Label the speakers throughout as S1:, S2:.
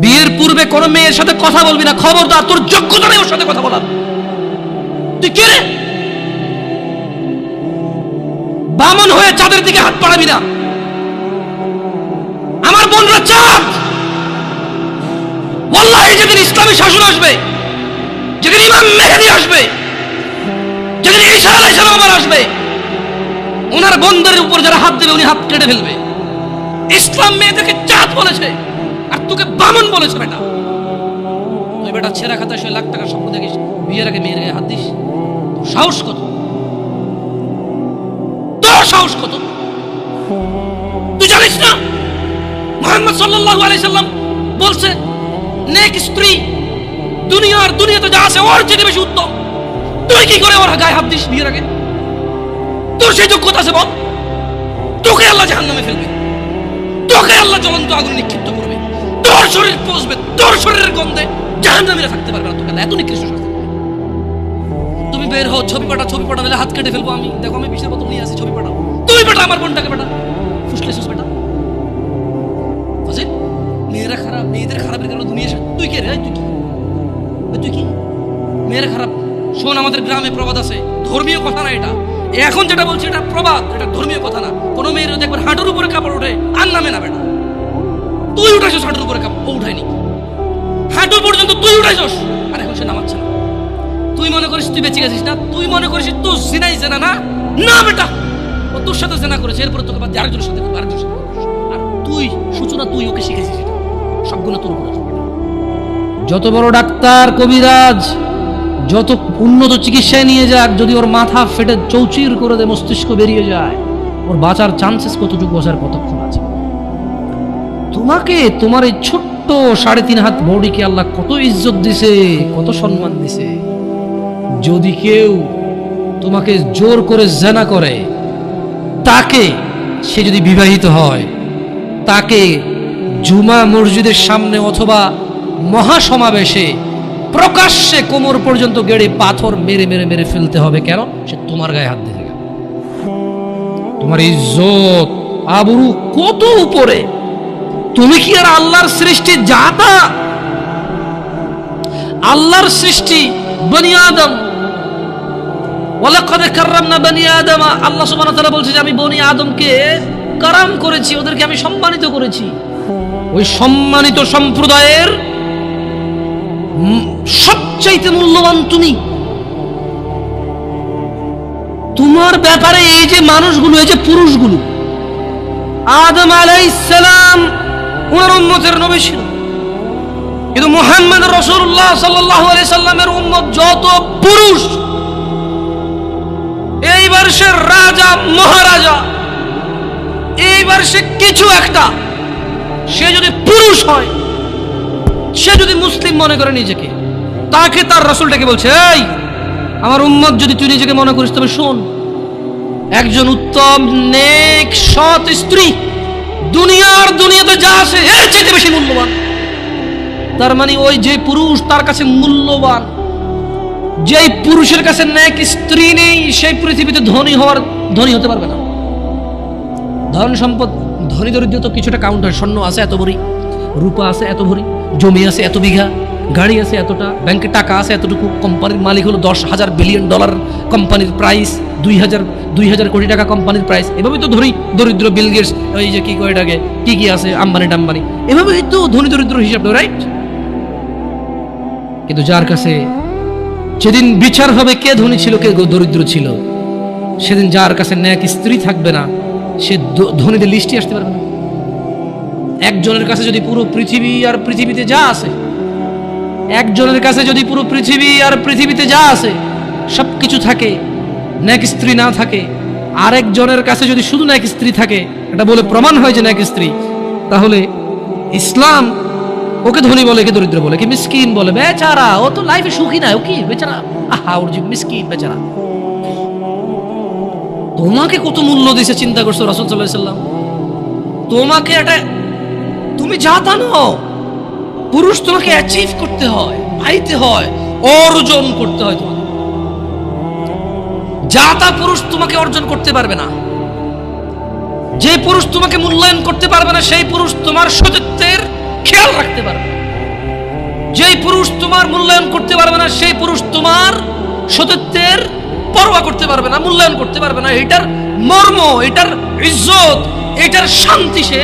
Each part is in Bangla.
S1: বিয়ের পূর্বে কোনো মেয়ের সাথে কথা বলবি না, খবরদার, তোর যোগ্যতা নেই ওর সাথে কথা বলার। তুই কে রে? বামন হয়ে চাঁদের দিকে হাত বাড়াবি না। আমার বোনরা চাঁদ। ওয়াল্লাহি যেদিন ইসলামী শাসন আসবে, যেদিন ইমাম মেহেদী আসবে, যেদিন ঈসা আলাইহিস সালাম আবার আসবে, ওনার বন্ধের উপর যারা হাত দেবে উনি হাত কেটে ফেলবে। ইসলাম মেয়েদেরকে চাঁদ বলেছে আর তোকে বামন বলেছে। বেটা তুই বেটা ছেঁড়া খাতা 100 লাখ টাকার স্বপ্ন দেখিস, বিয়ের আগে মেয়ের গায়ে হাত দিস? তোর সাহস কত? তোর সাহস কত? তুই জানিস না মুহাম্মদ সাল্লাল্লাহু আলাইহি সাল্লাম বলছে নেক স্ত্রী দুনিয়াতে যা আছে ওর চেয়ে বেশি উত্তম। তুই কি করে ওর গায়ে হাত দিস বিয়ের আগে? তোর সেই যোগ্যতা আছে বল? তোকে আল্লাহ জাহান্নামে ফেলবে, তোকে আল্লাহ জ্বলন্ত আগুনে নিক্ষিপ্ত করবে, তোর শরীর পচবে, তোর শরীরের গন্ধে জাহান্নামীরা থাকতে পারবে না। তোকে এত নিকৃষ্ট শাস্তি। তুমি বের হও, ছবি পাঠা দিলে হাত কেটে ফেলবো আমি। দেখো আমি বিষের বোতল নিয়ে আসি, ছবি পাঠাও। তুই বেটা আমার বোনটাকে বেটা ফুসলেছিস বেটা। মেয়েরা খারাপ, মেয়েদের খারাপের কারণে দুনিয়া। তুই কে রে? তুই কি মেয়েরা খারাপ? শোন, আমাদের গ্রামে প্রবাদ আছে, ধর্মীয় কথা না এটা। এখন যেটা বলছি এটা প্রবাদ, এটা ধর্মীয় কথা না। কোনো মেয়ের দেখবেন হাঁটুর উপরে কাপড় ওঠে আর নামে না বেটা। তুই উঠাইছিস হাঁটুর উপরে কাপড়, ও উঠায়নি। হাঁটু পর্যন্ত তুই উঠাইছিস আর এখন সে নামাচ্ছে না। তুই মনে করিস তুই বেঁচে গেছিস না? তুই মনে করিস তোর জিনাই জেনা না? না বেটা, ও তোর সাথে জেনা করেছে, এরপরে তোকে বাদ আরেকজনের সাথে করবে, আরেকজনের সাথে করবে। আর তুই সূচনা, তুই ওকে শিখেছিস, এটা সবগুলো তোর উপরে। যত বড় ডাক্তার কবিরাজ, যত উন্নত চিকিৎসায় নিয়ে যাক, যদি ওর মাথা ফেটে চৌচির করে দেয়, মস্তিষ্ক বেরিয়ে যায়, ওর বাঁচার চান্সেস কতটুকু বাঁচার কতক্ষণ আছে? তোমাকে, তোমার এই ছোট্ট 3.5 হাত বডিকে আল্লাহ কত ইজ্জত দিছে, কত সম্মান দিছে। যদি কেউ তোমাকে জোর করে জেনা করে, তাকে, সে যদি বিবাহিত হয়, তাকে জুমা মসজিদের সামনে অথবা মহাসমাবেশে প্রকাশ্যে কোমর পর্যন্ত গেড়ে পাথর মেরে মেরে মেরে ফেলতে হবে। কেন? সে তোমার গায়ে হাত দিতে গেল। তোমার ইজ্জত আবরু কত উপরে। তুমি কি আর আল্লাহর সৃষ্টি জাতা? আল্লাহর সৃষ্টি বনি আদম, ওয়ালাকাদ কাররামনা বনি আদম। আল্লাহ সুবহানাহু ওয়া তাআলা বলছে যে আমি বনি আদমকে কারাম করেছি, ওদেরকে আমি সম্মানিত করেছি। ওই সম্মানিত সম্প্রদায়ের সবচাইতে মূল্যবান তুমি। তোমার ব্যাপারে এই যে মানুষগুলো, এই যে পুরুষগুলো, আদম আলাইহিস সালাম ওনার উম্মতের নবী ছিল, কিন্তু মুহাম্মদ রাসূলুল্লাহ সাল্লাল্লাহু আলাইহি সাল্লামের উম্মত যত পুরুষ, এইবার সে রাজা মহারাজা, এইবার সে কিছু একটা, সে যদি পুরুষ হয়, সে যদি মুসলিম মনে করে নিজেকে, তাকে তার রাসূলটাকে বলছে, এই আমার উম্মত যদি তুই নিজেকে মনে করিস, তবে শোন, একজন উত্তম নেক সৎ স্ত্রী দুনিয়াতে যা আছে এর চেয়ে বেশি মূল্যবান। তার মানে ওই যে পুরুষ তার কাছে মূল্যবান, যেই পুরুষের কাছে নেক স্ত্রী নেই, সেই পৃথিবীতে ধনী হতে পারবে না। ধন সম্পদ, ধনী দরিদ্র তো কিছুটা কাউন্ট হয়। স্বর্ণ আছে এত ভরি, রূপা আছে এত ভরি, জমি আছে এত বিঘা, গাড়ি আছে এতটা, ব্যাংকে টাকা আছে এতটুকু, কোম্পানির মালিক হলো $10,000 বিলিয়ন কোম্পানির প্রাইস, 2,000 কোটি টাকা কোম্পানির প্রাইস। এভাবেই তো ধনী দরিদ্র বিল গেটস, ওই যে কি কয় টাকে কি আছে আম্বানি টাম্বানি, এভাবেই তো ধনী দরিদ্র হিসাব, রাইট? কিন্তু যার কাছে যেদিন বিচার হবে কে ধনী ছিল কে দরিদ্র ছিল, সেদিন যার কাছে নেক স্ত্রী থাকবে না, সে ধনীদের লিস্টে আসতে পারবে না। একজনের কাছে যদি পুরো পৃথিবী আর পৃথিবীতে যা আছে, একজনের কাছে যদি পুরো পৃথিবী আর পৃথিবীতে যা আছে সবকিছু থাকে, নেক স্ত্রী না থাকে, আরেকজনের কাছে যদি শুধু নেক স্ত্রী থাকে, এটা বলে প্রমাণ হয় যে নেক স্ত্রী, তাহলে ইসলাম ওকে ধনী বলে, কে দরিদ্র বলে, কে মিসকিন বলে। বেচারা, ও তো লাইফে সুখী না, ও কি বেচারা, আহা ওর যে মিসকিন বেচারা। তোমাকে কত মূল্য দিয়েছে চিন্তা করছো রাসূল সাল্লাল্লাহু আলাইহি সাল্লাম? তোমাকে এটা, তুমি জাতা নও, পুরুষ তোমাকে অ্যাচিভ করতে হয়, পাইতে হয়, অর্জন করতে হয়। তোমাকে জাতা পুরুষ তোমাকে অর্জন করতে পারবে না। যে পুরুষ তোমাকে মূল্যায়ন করতে পারবে না, সেই পুরুষ তোমার সতীত্বের খেয়াল রাখতে পারবে না। যেই পুরুষ তোমার মূল্যায়ন করতে পারবে না, সেই পুরুষ তোমার সতীত্বের পরোয়া করতে পারবে না, মূল্যায়ন করতে পারবে না। এটার মর্ম, এটার ইজ্জত, এটার শান্তি সে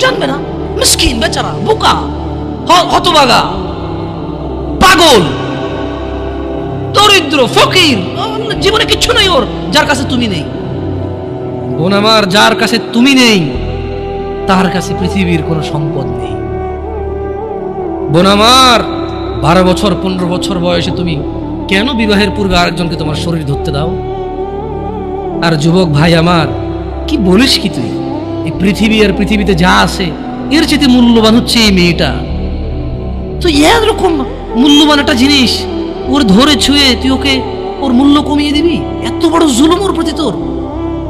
S1: জানবে না। মিসকিন, বেচারা, বোকা, হতভাগা, পাগল, দরিদ্র, ফকির, জীবনে কিচ্ছু নেই ওর, যার কাছে তুমি নেই। বোন আমার, যার কাছে তুমি নেই তার কাছে পৃথিবীর কোনো সম্পদ নেই। বোন আমার, 12 বছর 15 বছর বয়সে তুমি কেন বিবাহের পূর্বে আরেকজনকে তোমার শরীর ধরতে দাও? আর যুবক ভাই আমার, কি বলিস কি তুই? এই পৃথিবী আর পৃথিবীতে যা আছে এর চেয়ে মূল্যবান হচ্ছে এই মেয়েটা। তো এরকম মূল্যবান একটা জিনিস ওর ধরে ছুঁয়ে তুই ওকে ওর মূল্য কমিয়ে দিবি? এত বড় জুলুম ওর প্রতি তোর।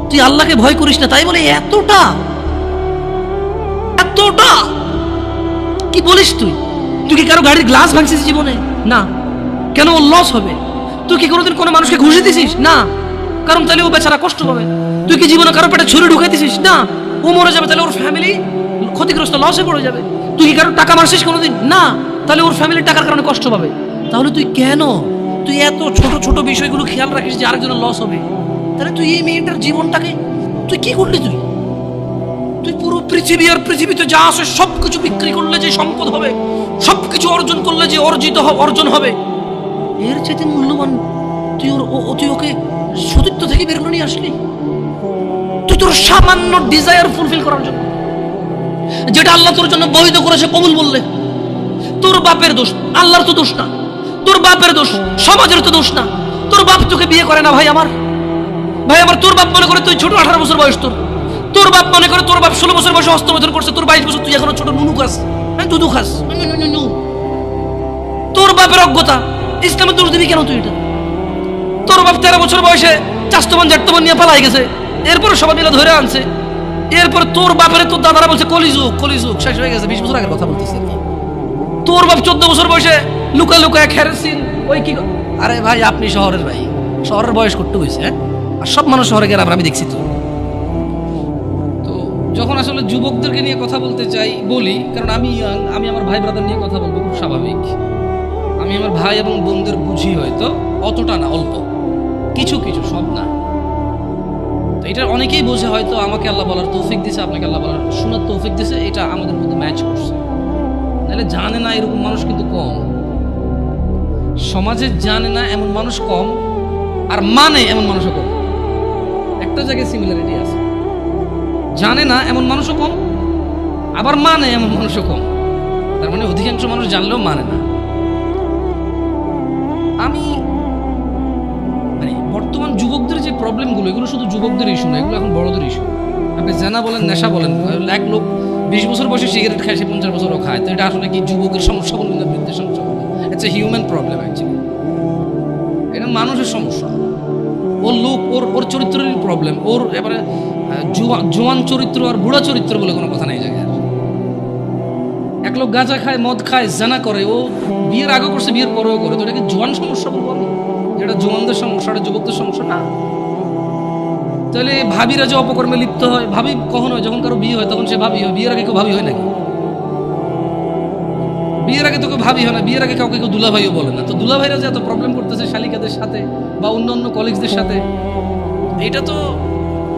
S1: তুই আল্লাহকে ভয় করিস না, তাই বলে এতটা এতটা কি বলিস তুই? তুই কি কারো গাড়ির গ্লাস ভাঙছিস জীবনে? না। কেন? ওর লস হবে। তুই কি কোনোদিন কোনো মানুষকে ঘুষে দিছিস? না, কারণ তাহলে ও বেচারা কষ্ট পাবে। তুই কি জীবনে কারো পেটে ছুরি ঢুকাই দিছিস? না, ও মরে যাবে, তাহলে ওর ফ্যামিলি ক্ষতিগ্রস্ত, লসে পড়ে যাবে। তুই কি কারো টাকা মারছিস কোনোদিন? না, তাহলে ওর ফ্যামিলির টাকার কারণে কষ্ট পাবে। তাহলে তুই কেন তুই এত ছোট ছোট বিষয়গুলো খেয়াল রাখিস যে আরেকজনের লস হবে? তাহলে তুই এই মেয়েটার জীবনটাকে তুই কি করলি? তুই পুরো পৃথিবী আর পৃথিবীতে যা আছে সবকিছু বিক্রি করলে যে সম্পদ হবে, সবকিছু অর্জন করলে যে অর্জন হবে, এর চেয়ে মূল্যবান তুই ওকে সতীত্ব থেকে বের করে নিয়ে আসলি। তুই তোর সামান্য ডিজায়ার ফুলফিল করার জন্য, যেটা আল্লাহ তোর জন্য বৈধ করেছে, কবুল বললে তোর বাপের দোষ, আল্লাহর তো দোষ না। তোর বাপের দোষ, সমাজের তো দোষ না। তোর বাপ তোকে বিয়ে করে না ভাই আমার, তোর বাপ মনে করে তুই ছোট, 18 বছর বয়স তোর বাপ মনে করে তোর বাপ 16 বছর বয়সে হস্তমৈথুন করছে, তোর 22 বছর, তুই এখনো ছোট নুনু খাস, দুধু খাস। তোর বাপের অজ্ঞতা, ইসলামের দোষ দিবি কেন তুই এটা? তোর বাপ 13 বছর বয়সে চাস্তমান জাটতমান নিয়ে পালাই গেছে, এরপরে সবাই মিলে ধরে আনছে। এরপর তোর বাপের তোর দাদারা বলছে কলিযুগ শেষ হয়ে গেছে। 20 বছর আগের কথা বলতেছে। তোর বাপ 14 বছর বয়সে লুকায় খেরেছিন ওই কি। আরে ভাই, আপনি শহরের ভাই, শহরের বয়স করতে হয়েছে, আর সব মানুষ শহরে গেলে আমি দেখছি। তো যখন আসলে যুবকদেরকে নিয়ে কথা বলতে চাই বলি, কারণ আমি আমার ভাই ব্রাদার নিয়ে কথা বলবো, খুব স্বাভাবিক। আমি আমার ভাই এবং বোনদের বুঝি, হয়তো অতটা না, অল্প কিছু, সব না। তো এটা অনেকেই বোঝে, হয়তো আমাকে আল্লাহ বলার তৌফিক দিছে, আপনাকে আল্লাহ বলার শোনার তৌফিক দিছে, এটা আমাদের মধ্যে ম্যাচ করছে। নাহলে জানে না এরকম মানুষ কিন্তু কম। সমাজে জানে না এমন মানুষ কম, আর মানে এমন মানুষও কম। একটা জায়গায় সিমিলারিটি আছে, জানে না এমন মানুষও কম, আবার মানে এমন মানুষও কম। তার মানে অধিকাংশ মানুষ জানলেও মানে না। আমি বর্তমান যুবকদের যে প্রবলেমগুলো, এগুলো শুধু যুবকদের ইস্যু না, এগুলো এখন বড়দের ইস্যু। আপনি জেনা বলেন, নেশা বলেন, এক লোক 20 বছর বয়সে সিগারেট খায়, সে 50 বছরও খায়। তো এটা আসলে কি যুবকের সমস্যা বলবেন না বৃদ্ধের সমস্যা বলবেন? It's a human problem actually. এটা মানুষের সমস্যা। ওর চরিত্রের প্রবলেম। ওর এবারে জোয়ান চরিত্র আর বুড়া চরিত্র বলে কোনো কথা নেই জায়গায়। এক লোক গাঁজা খায়, মদ খায়, জানা করে, ও বিয়ের আগে করছে, বিয়ের পরেও করে। তো এটাকে জোয়ান সমস্যা বলবো আমি? যেটা জোয়ানদের সমস্যা, এটা যুবকদের সমস্যা না। তাহলে ভাবিরা যে অপকর্মে লিপ্ত হয়, ভাবি কখন হয়? যখন কারো বিয়ে হয় তখন সে ভাবি হয়। বিয়ের আগে কেউ ভাবি হয় নাকি? বিয়ের আগে তো কেউ ভাবি হয় না। বিয়ের আগে কাউকে কেউ দুলাভাইও বলে না। তো দুলাভাইরা যে এত প্রবলেম করতেছে শালিকাদের সাথে বা অন্য কলিগসদের সাথে, এটা তো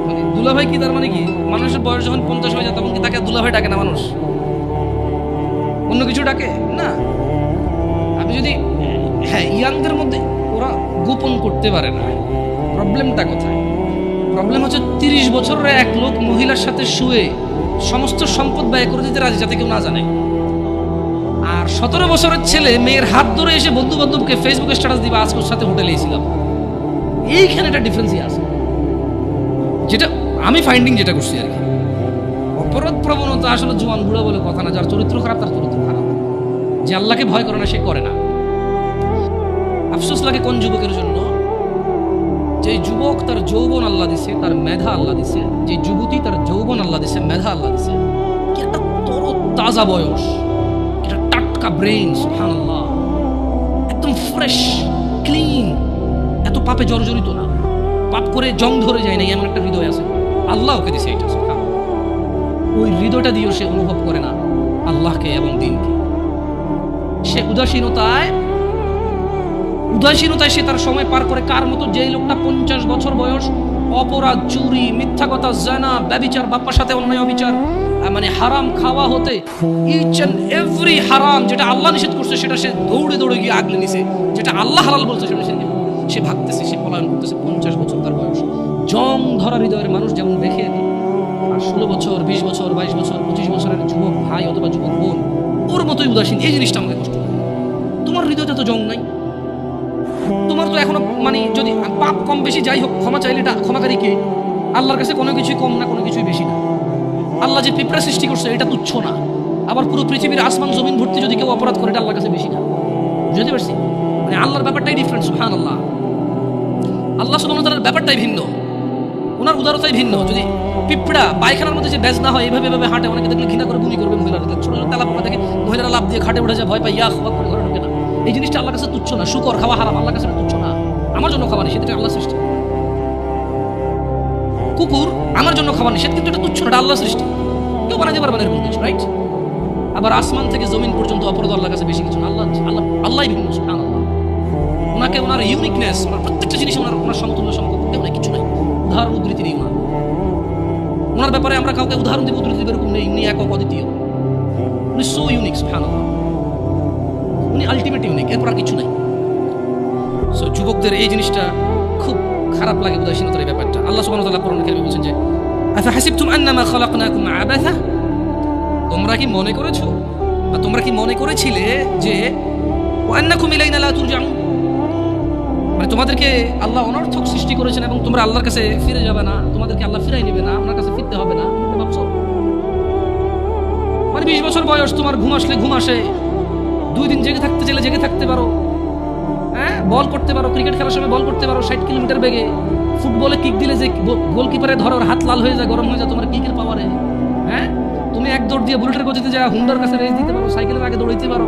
S1: মানে দুলাভাই কি তার মানে কি? মানুষের বয়স যখন 50 হয়ে যায় তখন কি তাকে দুলাভাই ডাকে না মানুষ? অন্য কিছু ডাকে না। আপনি যদি ইয়াংদের মধ্যে ওরা গোপন করতে পারে না। প্রবলেমটা কোথায়? প্রবলেম হচ্ছে 30 বছরের এক লোক মহিলার সাথে শুয়ে সমস্ত সম্পদ ব্যয় করে দিতে রাজি, যাতে কেউ না জানে। আর 17 বছরের ছেলে মেয়ের হাত ধরে এসে বন্ধু বান্ধবকে ফেসবুকে স্ট্যাটাস দিবে, আজকে ওর সাথে হোটেলে এসেছিলাম। এইখানে একটা ডিফারেন্সই আছে, যেটা আমি ফাইন্ডিং যেটা করছি আর কি। অপরাধ প্রবণতা আসলে জোয়ান বুড়া বলে কথা না। যার চরিত্র খারাপ তার চরিত্র খারাপ। যে আল্লাহকে ভয় করে না সে করে না। আফসোস লাগে কোন যুবকের জন্য, যে যুবক তার যৌবন আল্লাহ দিছে, তার মেধা আল্লাহ দিছে, যে যুবতী তার যৌবন আল্লাহ দিছে, মেধা আল্লাহ দিছে, কি একটা তাজা বয়স, একটা টাটকা ব্রেন, সুবহানাল্লাহ, একদম ফ্রেশ ক্লিন, এত পাপে জর্জরিত না, পাপ করে জং ধরে যায় না, এমন একটা হৃদয় আছে। আল্লাহ ওকে দিছে এটা। ওই হৃদয়টা দিয়েও সে অনুভব করে না আল্লাহ আল্লাহকে এবং দ্বীনকে। সে উদাসীনতায় সে তার সময় পার করে। কার মতো? যেই লোকটা 50 বছর বয়স অপরাধ, চুরি, মিথ্যা কথা, জানা, ব্যভিচার, বাপ্পার সাথে অন্যায় অবিচার, মানে হারাম খাওয়া হতে ইচ অ্যান্ড এভরি হারাম যেটা আল্লাহ নিষেধ করছে সেটা সে দৌড়ে দৌড়ে গিয়ে আগলে নিছে, যেটা আল্লাহ হালাল বলছে সেটা সে ভাগতেছে, সে পলায়ন করতেছে। 50 বছর তার বয়স। জং ধরা হৃদয়ের মানুষ যেমন দেখে, আর 16 বছর, 20 বছর, 22 বছর, 25 বছরের যুবক ভাই অথবা যুবক বোন ওর মতোই উদাসীন। এই জিনিসটা আমাকে কষ্ট লাগে। তোমার হৃদয়তে তো জং নাই, তোমার তো এখনো মানে যদি পাপ কম বেশি যাই হোক, ক্ষমা চাইলে এটা ক্ষমাকারী কে? আল্লাহর কাছে কোনো কিছুই কম না, কোনো কিছুই বেশি না। আল্লাহ যে পিঁপড়া সৃষ্টি করছে এটা তুচ্ছ না, আবার পুরো পৃথিবীর আসমান জমিন ভর্তি যদি কেউ অপরাধ করে এটা আল্লাহর কাছে বেশি না। বুঝতে পারছি? মানে আল্লাহর ব্যাপারটাই ডিফারেন্ট। সুবহানাল্লাহ, আল্লাহ সুবহানাহু ওয়া তাআলার ব্যাপারটাই ভিন্ন, ওনার উদারতাই ভিন্ন। যদি পিঁপড়া পায়খানার মধ্যে যে ব্যাজ না হয় এইভাবে এভাবে হাঁটে, অনেকে দেখলে ঘৃণা করে বমি করবে। মহিলারা ছোট ছোট তেলাপোকা থেকে মহিলারা লাভ দিয়ে খাটে উঠে যায়, ভয় পায়, ইয়া খোয়া করে ঘরে ঢোকে না। এই জিনিসটা আল্লাহর কাছে তুচ্ছ না। শুকর খাওয়া হারাম, আল্লাহর কাছে তুচ্ছ না। আমার জন্য খাওয়া নিষেধ, এটা আল্লাহ সৃষ্টি। কুকুর আমার জন্য খাওয়া নিষেধ, কিন্তু এটা তুচ্ছ না, এটা আল্লাহ সৃষ্টি। কেউ বানাতে পারবে না এরকম কিছু, রাইট? আবার আসমান থেকে জমিন পর্যন্ত অপরাধ আল্লাহর কাছে বেশি কিছু না। আল্লাহ ভিন্ন। সুবহানাল্লাহ, ওনাকে ওনার ইউনিকনেস, ওনার প্রত্যেকটা জিনিস ওনার সমতুল্য সমকক্ষ কেউ নাই, কিছু নাই। উদাহরণ উদ্ধৃতি নেই ওনার ব্যাপারে। আমরা কাউকে উদাহরণ দিব উদ্ধৃতি এরকম নেই। উনি একক অদ্বিতীয়, উনি সো ইউনিক। সুবহানাল্লাহ, উনি আলটিমেট ইউনিক, এরপর আর কিছু নাই। সো যুবকদের এই জিনিসটা খুব খারাপ লাগে, উদাসীনতার এই ব্যাপারটা। আল্লাহ সুবহানাহু ওয়া তাআলা কোরআন কারীমে বলেন যে আফা হাসিবতুম আন্নামা খালাকনাকুম আবাথা, তোমরা কি মনে করেছো বা তোমরা কি মনে করেছিলে যে ওয়া আন্নাকুম ইলাইনা লা তুরজাউন, মানে তোমাদেরকে আল্লাহ অনর্থক সৃষ্টি করেছেন এবং তোমরা আল্লাহর কাছে ফিরে যাবে না, তোমাদেরকে আল্লাহ ফিরাই নেবে না, ওনার কাছে ফিরতে হবে না, ভাবছো? মানে 20 বছর বয়স, তোমার ঘুম আসলে ঘুম আসে, 2 দিন জেগে থাকতে চাইলে জেগে থাকতে পারো, হ্যাঁ, বল করতে পারো, ক্রিকেট খেলার সময় বল করতে পারো 60 কিলোমিটার বেগে, ফুটবলে কিক দিলে যে গোলকিপারে ধরো ওর হাত লাল হয়ে যায়, গরম হয়ে যায় তোমার কিকের পাওয়ারে, হ্যাঁ, তুমি এক দৌড় দিয়ে বুলেটের গতিতে যা হুন্ডার কাছে রেস দিতে পারো, সাইকেলের আগে দৌড়াইতে পারো,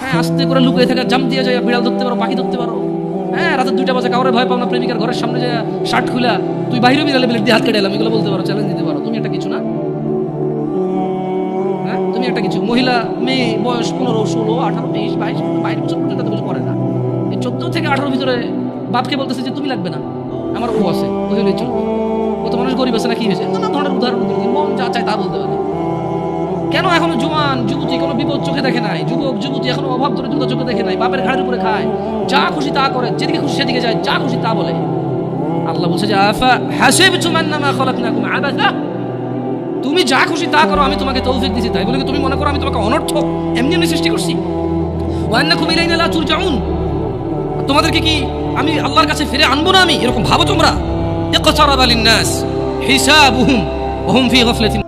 S1: হ্যাঁ, আস্তে করে লুকিয়ে থাকা জাম্প দিয়ে যায়, বিড়াল ধরতে পারো, পাখি ধরতে পারো, হ্যাঁ, রাতে 2টা বাজে কাউরে ভয় পাও না, প্রেমিকার ঘরের সামনে যায় শার্ট খুলা তুই বাইরে বিড়ালে বিলেট দিয়ে হাত কেটে এলাম, এগুলো বলতে পারো, চ্যালেঞ্জ দিতে পারো। তুমি একটা কিছু না, হ্যাঁ, তুমি একটা কিছু। মহিলা মেয়ে বয়স 15, 16, 18, 20, 22, 22 বছর পর্যন্ত কিছু করে না। এই 14 থেকে 18 ভিতরে বাপকে বলতেছে যে তুমি লাগবে না, আমার ও আছে, ওই হলেই চলবে। কত মানুষ গরিব আছে না, কি হয়েছে, নানা ধরনের উদাহরণ মন যা চায় তা বলতে পারে। কেন এখনো জোয়ান যুবতী কোনো বিপদ চোখে দেখে নাই, যুবক যুবতী এখনো অভাব ধরে জুতা চোখে দেখে নাই, বাপের ঘাড়ের উপরে খায়, যা খুশি তা করে, যেদিকে খুশি সেদিকে যায়, যা খুশি তা বলে। আল্লাহ বলছে যে আফা হাসিবতুম আন্নামা খালাকনাকুম আবাথা, তুমি যা খুশি তা করো, আমি তোমাকে তৌফিক দিয়েছি, তাই বলে কি তুমি মনে করো আমি তোমাকে অনর্থক এমনি এমনি সৃষ্টি করছি? ওয়া আন্নাকুম ইলাইনা লা তুরজাউন, তোমাদেরকে কি আমি আল্লাহর কাছে ফিরে আনবো না? আমি এরকম ভাবো তোমরা? ইকতারাবা লিন-নাস হিসাবুহুম ওয়া হুম ফি গাফলাতিন